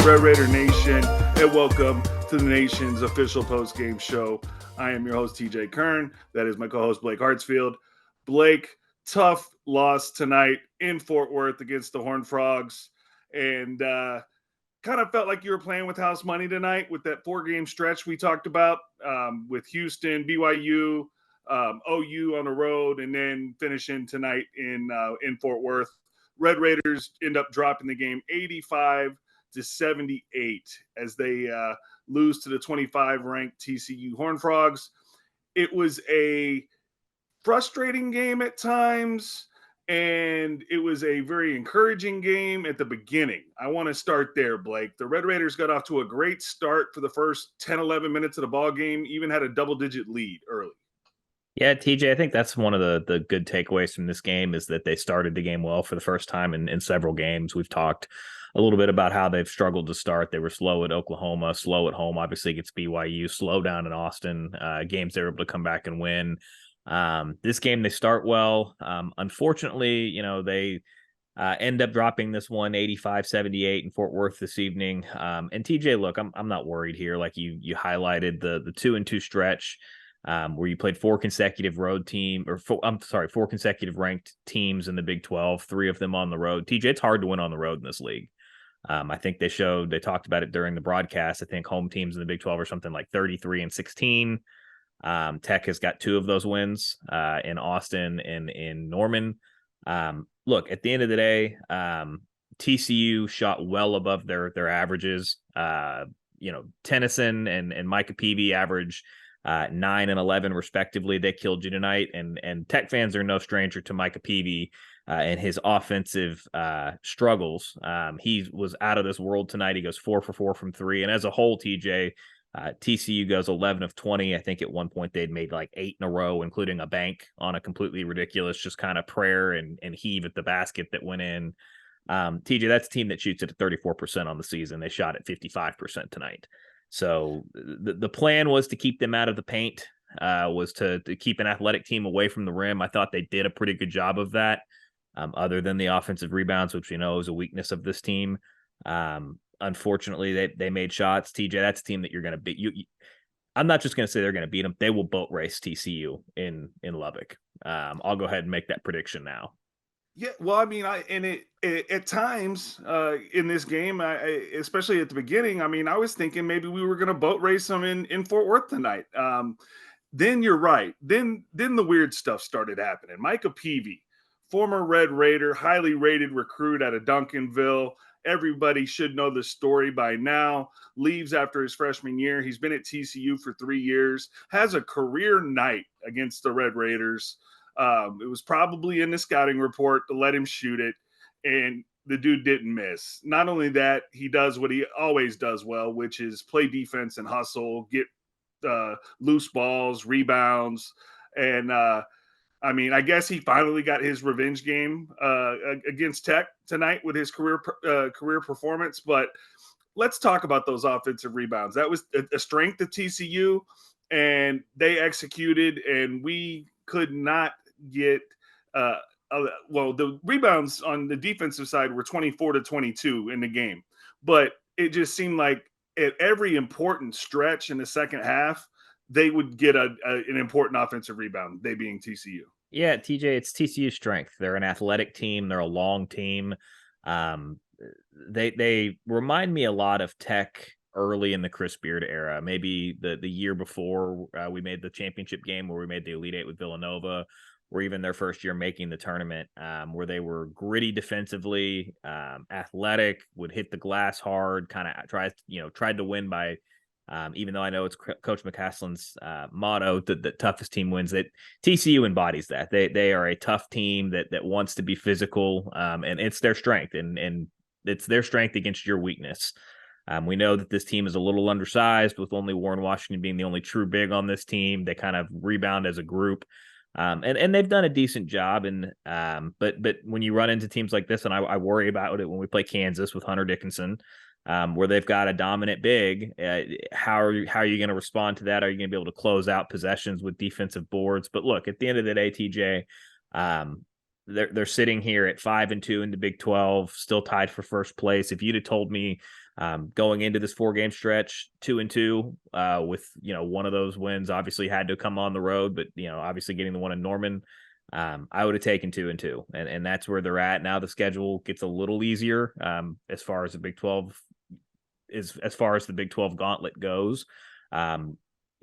Red Raider Nation, and welcome to the nation's official post-game show. I am your host, TJ Kern. That is my co-host, Blake Hartsfield. Blake, tough loss tonight in Fort Worth against the Horned Frogs, and kind of felt like you were playing with house money tonight with that 4-game stretch we talked about with Houston, BYU, OU on the road, and then finishing tonight in Fort Worth. Red Raiders end up dropping the game 85-78 as they lose to the 25-ranked TCU Horned Frogs. It was a frustrating game at times, and it was a very encouraging game at the beginning. I want to start there, Blake. The Red Raiders got off to a great start for the first 10, 11 minutes of the ball game, even had a double-digit lead early. Yeah, TJ, I think that's one of the good takeaways from this game is that they started the game well for the first time in several games. We've talked a little bit about how they've struggled to start. They were slow at Oklahoma, slow at home, obviously against BYU, slow down in Austin, games they were able to come back and win. This game, they start well. Unfortunately, they end up dropping this one 85-78 in Fort Worth this evening. And TJ, look, I'm not worried here. Like you highlighted the 2-2 stretch. Where you played four consecutive ranked teams in the Big 12, 3 of them on the road. TJ, it's hard to win on the road in this league. I think they talked about it during the broadcast. I think home teams in the Big 12 are something like 33-16. Tech has got 2 of those wins in Austin and in Norman. Look, at the end of the day, TCU shot well above their averages. Tennyson and Micah Peavy average 9 and 11 respectively. They killed you tonight, and Tech fans are no stranger to Micah Peavy and his offensive struggles. He was out of this world tonight. He goes 4 for 4 from 3, and as a whole, TJ, TCU goes 11 of 20. I think at one point they'd made like 8 in a row, including a bank on a completely ridiculous just kind of prayer and heave at the basket that went in. TJ, that's a team that shoots at 34% on the season. They shot at 55% tonight. So the plan was to keep them out of the paint, was to keep an athletic team away from the rim. I thought they did a pretty good job of that, other than the offensive rebounds, which we know is a weakness of this team. Unfortunately, they made shots. TJ, that's a team that you're going to beat. I'm not just going to say they're going to beat them. They will boat race TCU in Lubbock. I'll go ahead and make that prediction now. Yeah, well, I mean, at times in this game, especially at the beginning, I mean, I was thinking maybe we were going to boat race them in Fort Worth tonight. Then you're right. Then the weird stuff started happening. Micah Peavy, former Red Raider, highly rated recruit out of Duncanville. Everybody should know the story by now. Leaves after his freshman year. He's been at TCU for 3 years. Has a career night against the Red Raiders. It was probably in the scouting report to let him shoot it, and the dude didn't miss. Not only that, he does what he always does well, which is play defense and hustle, get loose balls, rebounds, and I mean, I guess he finally got his revenge game against Tech tonight with his career performance. But let's talk about those offensive rebounds. That was a strength of TCU, and they executed, and we could not get the rebounds on the defensive side were 24-22 in the game, but it just seemed like at every important stretch in the second half they would get an important offensive rebound, they being TCU. Yeah, TJ, it's TCU strength. They're an athletic team. They're a long team. They remind me a lot of Tech early in the Chris Beard era, maybe the year before we made the championship game where we made the Elite Eight with Villanova, or even their first year making the tournament, where they were gritty defensively, athletic, would hit the glass hard, kind of tried to win by, even though I know it's Coach McCaslin's motto that the toughest team wins, that TCU embodies that. They are a tough team that wants to be physical, and it's their strength, and it's their strength against your weakness. We know that this team is a little undersized, with only Warren Washington being the only true big on this team. They kind of rebound as a group. And they've done a decent job. But when you run into teams like this, and I worry about it when we play Kansas with Hunter Dickinson, where they've got a dominant big, how are you going to respond to that? Are you going to be able to close out possessions with defensive boards? But look, at the end of the day, TJ, they're sitting here at 5-2 in the Big 12, still tied for first place. If you'd have told me going into this 4-game stretch 2-2 with one of those wins obviously had to come on the road, but obviously getting the one in Norman, I would have taken 2-2, and that's where they're at now. The schedule gets a little easier as far as the Big 12 as far as the Big 12 gauntlet goes.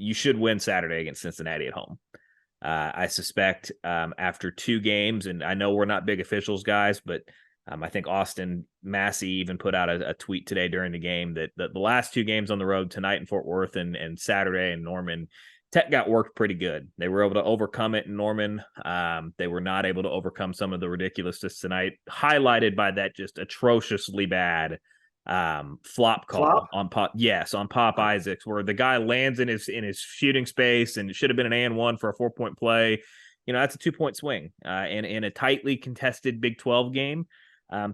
You should win Saturday against Cincinnati at home. I suspect after 2 games, and I know we're not big officials guys, but I think Austin Massey even put out a tweet today during the game that the last 2 games on the road, tonight in Fort Worth and Saturday in Norman, Tech got worked pretty good. They were able to overcome it in Norman. They were not able to overcome some of the ridiculousness tonight, highlighted by that just atrociously bad flop Flop? call on Pop Isaacs, where the guy lands in his shooting space, and it should have been an and 1 for a 4-point play. That's a 2-point swing in a tightly contested Big 12 game.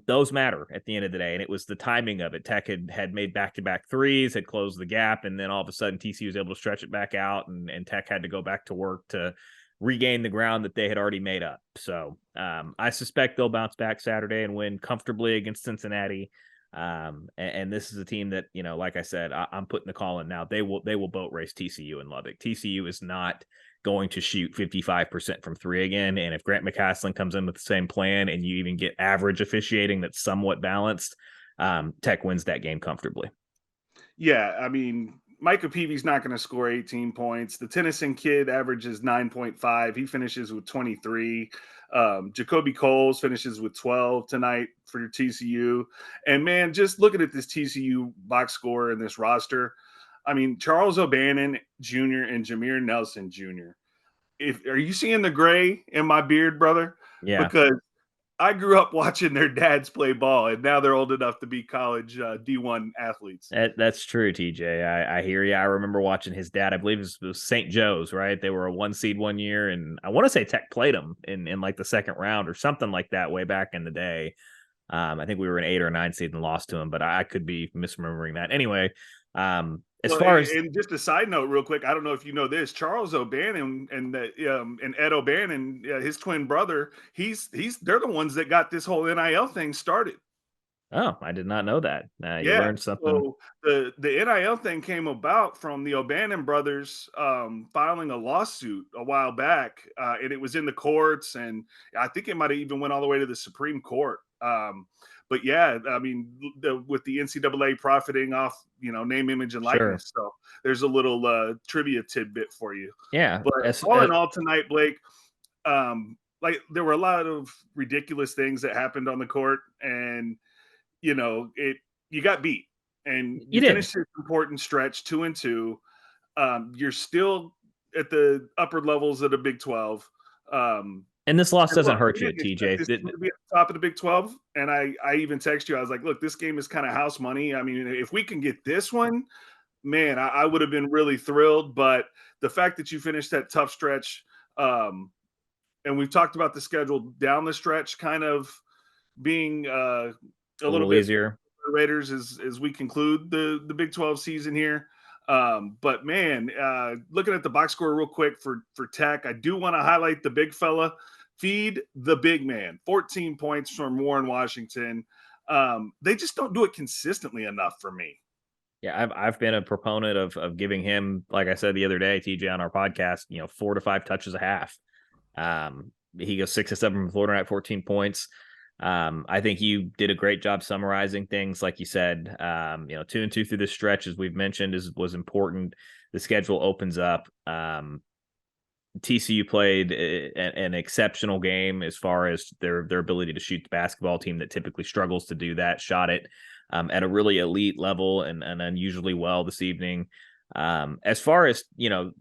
Those matter at the end of the day, and it was the timing of it. Tech had made back-to-back threes, had closed the gap, and then all of a sudden TCU was able to stretch it back out, and Tech had to go back to work to regain the ground that they had already made up. So I suspect they'll bounce back Saturday and win comfortably against Cincinnati. And this is a team that, like I said, I'm putting the call in now. They will boat race TCU in Lubbock. TCU is not going to shoot 55% from 3 again. And if Grant McCaslin comes in with the same plan and you even get average officiating that's somewhat balanced, Tech wins that game comfortably. Yeah, I mean, Micah Peavy's not going to score 18 points. The Tennyson kid averages 9.5. He finishes with 23. Jacoby Coles finishes with 12 tonight for TCU. And man, just looking at this TCU box score and this roster, I mean, Charles O'Bannon Jr. and Jameer Nelson Jr. Are you seeing the gray in my beard, brother? Yeah. Because I grew up watching their dads play ball, and now they're old enough to be college D1 athletes. That's true, TJ. I hear you. I remember watching his dad. I believe it was St. Joe's, right? They were a 1 seed one year, and I want to say Tech played them in like the second round or something like that way back in the day. I think we were an 8 or 9 seed and lost to him, but I could be misremembering that. Anyway, as far as and just a side note, real quick, I don't know if you know this, Charles O'Bannon and Ed O'Bannon, his twin brother, they're the ones that got this whole NIL thing started. Oh, I did not know that. You Yeah, learned something. so the NIL thing came about from the O'Bannon brothers filing a lawsuit a while back, and it was in the courts, and I think it might have even went all the way to the Supreme Court. But yeah, I mean, with the NCAA profiting off, name, image, and Sure. likeness. So there's a little trivia tidbit for you. Yeah. But all in all, tonight, Blake, like there were a lot of ridiculous things that happened on the court, and you got beat, and You you did. finished this important stretch 2-2. You're still at the upper levels of the Big 12. And this loss doesn't hurt you, TJ. This to be at the top of the Big 12. And I even text you. I was like, look, this game is kind of house money. I mean, if we can get this one, man, I would have been really thrilled. But the fact that you finished that tough stretch, and we've talked about the schedule down the stretch kind of being a little bit easier. Raiders as we conclude the Big 12 season here. But man, looking at the box score real quick for Tech, I do want to highlight the big fella. Feed the big man. 14 points from Warren Washington. They just don't do it consistently enough for me. Yeah, I've been a proponent of giving him, like I said the other day, TJ, on our podcast, 4 to 5 touches a half. He goes 6 to 7 from Florida at 14 points. I think you did a great job summarizing things, like you said. 2-2 through the stretch, as we've mentioned, was important. The schedule opens up. TCU played an exceptional game as far as their ability to shoot the basketball team that typically struggles to do that. Shot it at a really elite level and unusually well this evening. As far as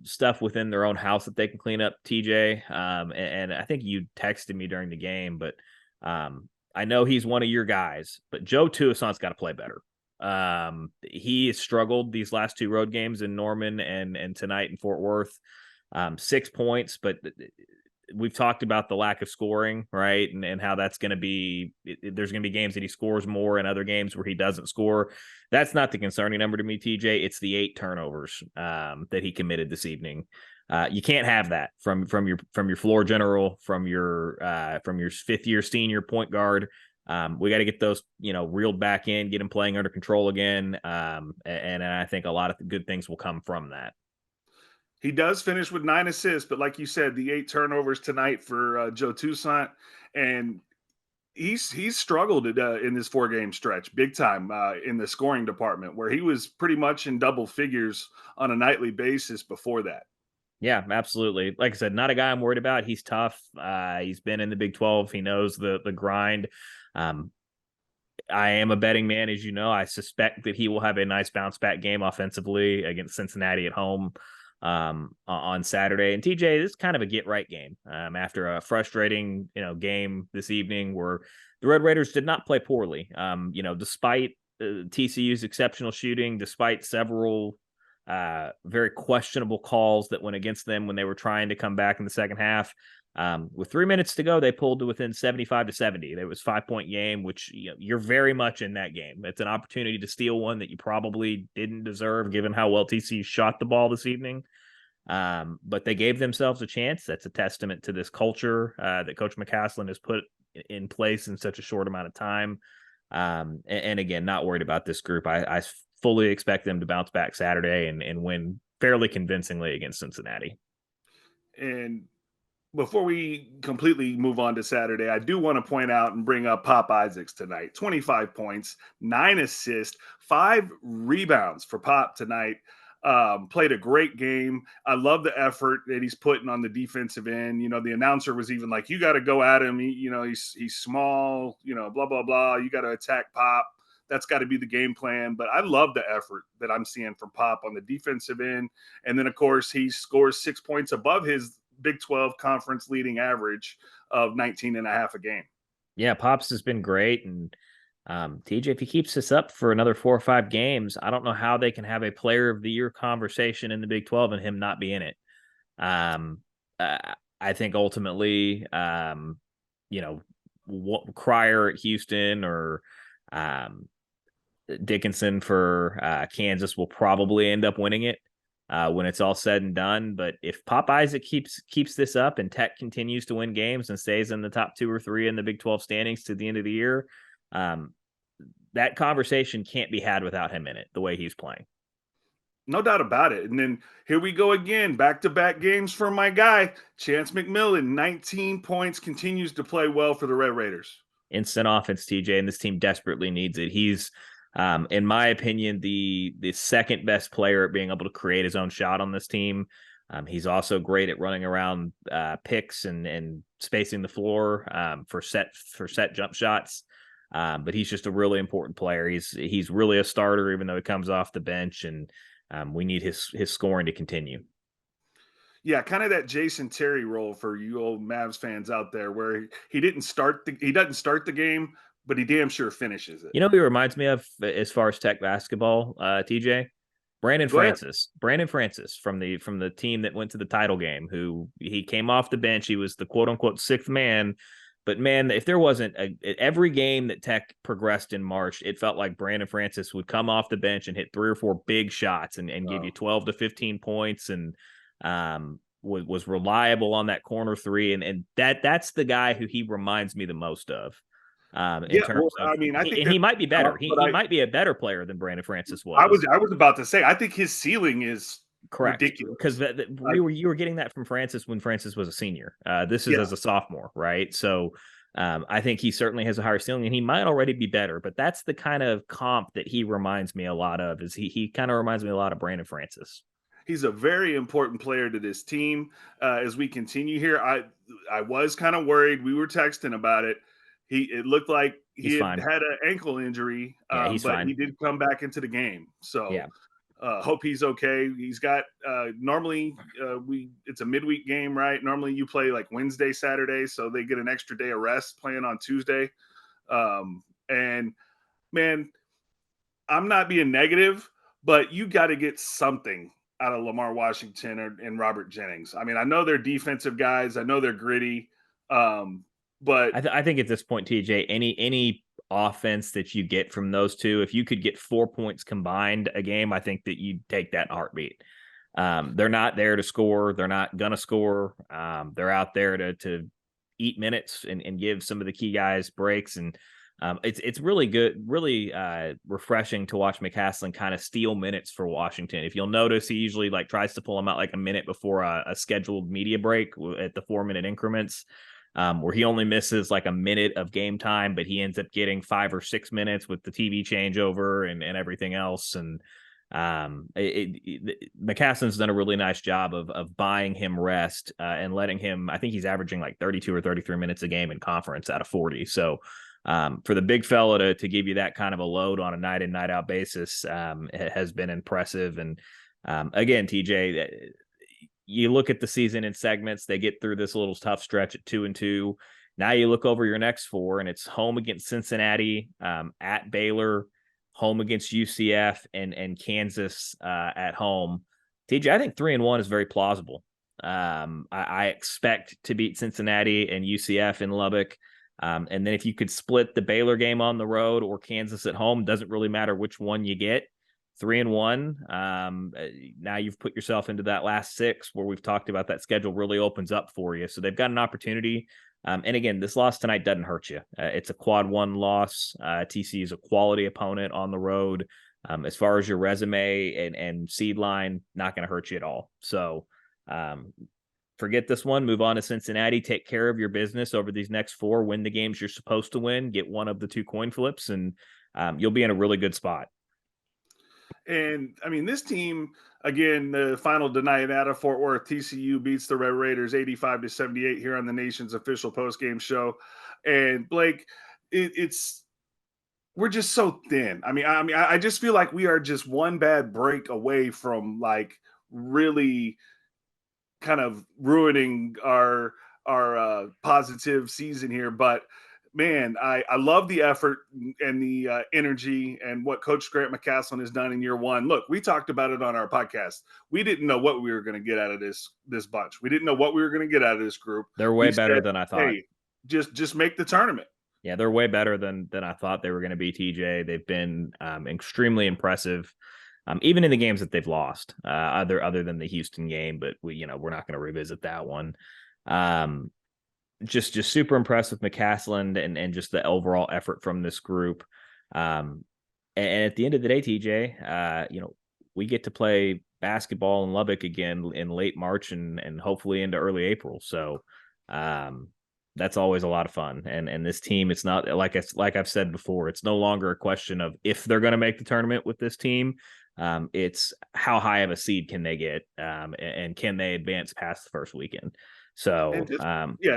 stuff within their own house that they can clean up, TJ, and I think you texted me during the game, but I know he's one of your guys, but Joe Tuassant's got to play better. He has struggled these last 2 road games in Norman and tonight in Fort Worth. 6 points, but we've talked about the lack of scoring, right? And how that's going to be, there's going to be games that he scores more and other games where he doesn't score. That's not the concerning number to me, TJ. It's the 8 turnovers that he committed this evening. You can't have that from your floor general, from your fifth year senior point guard. We got to get those, reeled back in, get them playing under control again. And I think a lot of good things will come from that. He does finish with 9 assists, but like you said, the 8 turnovers tonight for Joe Toussaint, and he's struggled in this 4 game stretch big time in the scoring department, where he was pretty much in double figures on a nightly basis before that. Yeah, absolutely. Like I said, not a guy I'm worried about. He's tough. He's been in the Big 12. He knows the grind. Um, I am a betting man, as you know. I suspect that he will have a nice bounce back game offensively against Cincinnati at home on Saturday. And TJ, this is kind of a get right game after a frustrating game this evening where the Red Raiders did not play poorly. Despite TCU's exceptional shooting, despite several very questionable calls that went against them when they were trying to come back in the second half. With 3 minutes to go, they pulled to within 75-70. There was 5-point game, which you're very much in that game. It's an opportunity to steal one that you probably didn't deserve, given how well TCU shot the ball this evening. But they gave themselves a chance. That's a testament to this culture that Coach McCaslin has put in place in such a short amount of time. And again, not worried about this group. I fully expect them to bounce back Saturday and win fairly convincingly against Cincinnati. And before we completely move on to Saturday, I do want to point out and bring up Pop Isaacs tonight. 25 points, 9 assists, 5 rebounds for Pop tonight. Played a great game. I love the effort that he's putting on the defensive end. The announcer was even like, "You got to go at him. He's small. Blah blah blah. You got to attack Pop. That's got to be the game plan." But I love the effort that I'm seeing from Pop on the defensive end. And then, of course, he scores 6 points above his Big 12 conference leading average of 19 and a half a game. Yeah, Pops has been great. And TJ, if he keeps this up for another 4 or 5 games, I don't know how they can have a player of the year conversation in the Big 12 and him not be in it. Um, I think ultimately, Cryer at Houston or Dickinson for Kansas will probably end up winning it when it's all said and done. But if Pop Isaac keeps this up and Tech continues to win games and stays in the top 2 or 3 in the Big 12 standings to the end of the year, that conversation can't be had without him in it, the way he's playing. No doubt about it. And then here we go again, back-to-back games for my guy, Chance McMillan. 19 points, continues to play well for the Red Raiders. Instant offense, TJ, and this team desperately needs it. He's, in my opinion, the second best player at being able to create his own shot on this team. He's also great at running around picks and spacing the floor for set jump shots. But he's just a really important player. He's really a starter, even though he comes off the bench, and we need his scoring to continue. Yeah, kind of that Jason Terry role for you old Mavs fans out there, where he doesn't start the game, but he damn sure finishes it. You know who he reminds me of as far as Tech basketball, TJ? Brandon Go ahead. Francis. Brandon Francis from the team that went to the title game, who he came off the bench. He was the quote unquote sixth man. But man, if there wasn't every game that Tech progressed in March, it felt like Brandon Francis would come off the bench and hit 3 or 4 big shots and give you 12 to 15 points and was reliable on that corner 3. And that's the guy who he reminds me the most of. In terms of, I mean, I think he might be better. He I, might be a better player than Brandon Francis I was. was I was about to say, I think his ceiling is Correct, ridiculous. because you were getting that from Francis when Francis was a senior. This is as a sophomore, right? So I think he certainly has a higher ceiling, and he might already be better. But that's the kind of comp that he reminds me a lot of. Is he kind of reminds me a lot of Brandon Francis. He's a very important player to this team. As we continue here, I was kind of worried. We were texting about it. It looked like He's he fine. had an ankle injury, Yeah, he's but fine. he did come back into the game. So Yeah. hope he's okay. He's got normally it's a midweek game, right? Normally you play like Wednesday, Saturday, so they get an extra day of rest playing on Tuesday. And man, I'm not being negative, but you got to get something out of Lamar Washington and Robert Jennings. I mean, I know they're defensive guys. I know they're gritty. But I think at this point, TJ, any offense that you get from those two, if you could get 4 points combined a game, I think that you'd take that in a heartbeat. They're not there to score. They're not gonna score. They're out there to eat minutes and give some of the key guys breaks. And it's really good, really refreshing to watch McCaslin kind of steal minutes for Washington. If you'll notice, he usually like tries to pull them out like a minute before a scheduled media break at the 4 minute increments. Where he only misses like a minute of game time, but he ends up getting 5 or 6 minutes with the TV changeover and everything else. And McCaslin's done a really nice job of buying him rest and letting him. I think he's averaging like 32 or 33 minutes a game in conference out of 40. So for the big fella to give you that kind of a load on a night in night out basis it has been impressive. And again, TJ, you look at the season in segments. They get through this little tough stretch at 2-2. Now you look over your next four, and it's home against Cincinnati, at Baylor, home against UCF, and Kansas at home. TJ, I think 3-1 is very plausible. I expect to beat Cincinnati and UCF in Lubbock. And then if you could split the Baylor game on the road or Kansas at home, doesn't really matter which one you get. 3-1. Now you've put yourself into that last six where we've talked about that schedule really opens up for you. So they've got an opportunity. And again, this loss tonight doesn't hurt you. It's a quad one loss. TCU is a quality opponent on the road. As far as your resume and seed line, not going to hurt you at all. So forget this one. Move on to Cincinnati. Take care of your business over these next four. Win the games you're supposed to win. Get one of the two coin flips, and you'll be in a really good spot. And I mean, this team, again, the final tonight out of Fort Worth, TCU beats the Red Raiders 85-78 here on the nation's official post-game show. And Blake, it's we're just so thin. I just feel like we are just one bad break away from like really kind of ruining our positive season here. But man, I love the effort and the energy and what Coach Grant McCaslin has done in year one. Look, we talked about it on our podcast. We didn't know what we were going to get out of this bunch. We didn't know what we were going to get out of this group. They're way We better said, than I thought. hey, just make the tournament. Yeah, they're way better than I thought they were going to be, TJ. They've been extremely impressive, even in the games that they've lost, other than the Houston game. But we're not going to revisit that one. Just super impressed with McCaslin and just the overall effort from this group. And at the end of the day, TJ, we get to play basketball in Lubbock again in late March and hopefully into early April. So that's always a lot of fun. And this team, it's not like I've said before, it's no longer a question of if they're going to make the tournament with this team. It's how high of a seed can they get, and can they advance past the first weekend? So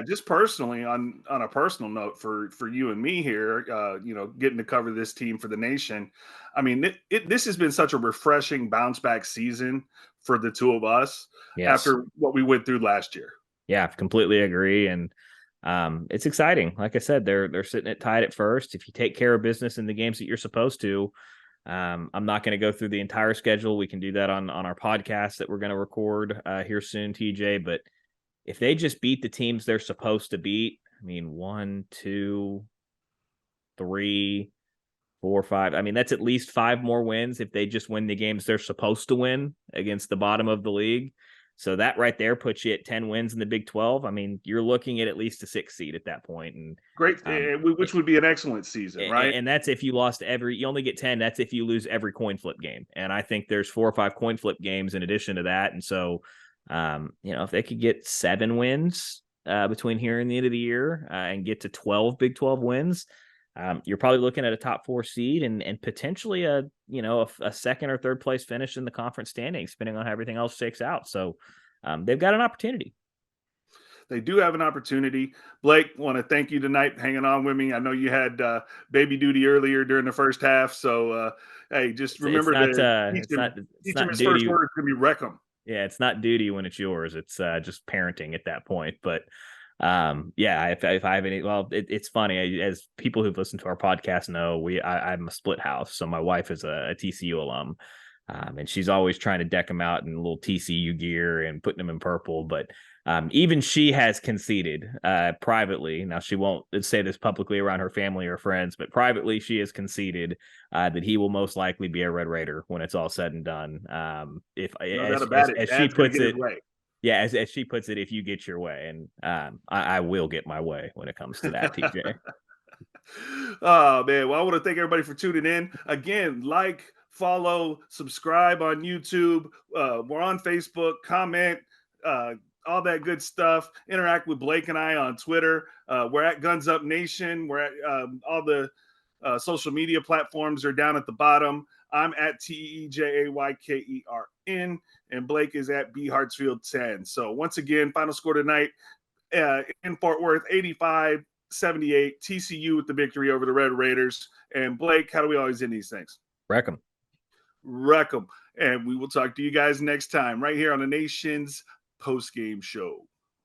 just personally on a personal note for you and me here, getting to cover this team for the nation. I mean, this has been such a refreshing bounce back season for the two of us. Yes. After what we went through last year. Yeah, completely agree. And it's exciting. Like I said, they're sitting at tied at first. If you take care of business in the games that you're supposed to, I'm not going to go through the entire schedule. We can do that on our podcast that we're going to record here soon, TJ. But if they just beat the teams they're supposed to beat, I mean, 1, 2, 3, 4, 5. I mean, that's at least 5 more wins if they just win the games they're supposed to win against the bottom of the league. So that right there puts you at 10 wins in the Big 12. I mean, you're looking at least a 6 seed at that point. And great, which would be an excellent season, right? And that's if you lost you only get 10. That's if you lose every coin flip game. And I think there's 4 or 5 coin flip games in addition to that. And so, if they could get 7 wins between here and the end of the year and get to 12 Big 12 wins, you're probably looking at a top 4 seed and potentially a second or third place finish in the conference standings, depending on how everything else shakes out. So they've got an opportunity. They do have an opportunity. Blake, want to thank you tonight hanging on with me. I know you had baby duty earlier during the first half. So, hey, just remember to teach him his first word is going to be wreck him. Yeah, it's not duty when it's yours. It's just parenting at that point. But if I have any, it's funny, as people who've listened to our podcast know, I'm a split house. So my wife is a TCU alum, and she's always trying to deck them out in little TCU gear and putting them in purple. But Even she has conceded privately. Now, she won't say this publicly around her family or friends, but privately, she has conceded that he will most likely be a Red Raider when it's all said and done. If No doubt about it. as she Dad's going to puts get his it, way. yeah, as she puts it, if you get your way, and I will get my way when it comes to that, TJ. Oh man, well, I want to thank everybody for tuning in again. Like, follow, subscribe on YouTube. We're on Facebook. Comment, uh, all that good stuff. Interact with Blake and I on Twitter. We're at Guns Up Nation. We're at all the social media platforms are down at the bottom. I'm at TEJAYKERN, and Blake is at B Hartsfield 10. So once again, final score tonight in Fort Worth, 85-78. TCU with the victory over the Red Raiders. And Blake, how do we always end these things? Wreck 'em. Wreck 'em. And we will talk to you guys next time right here on the Nation's post-game show.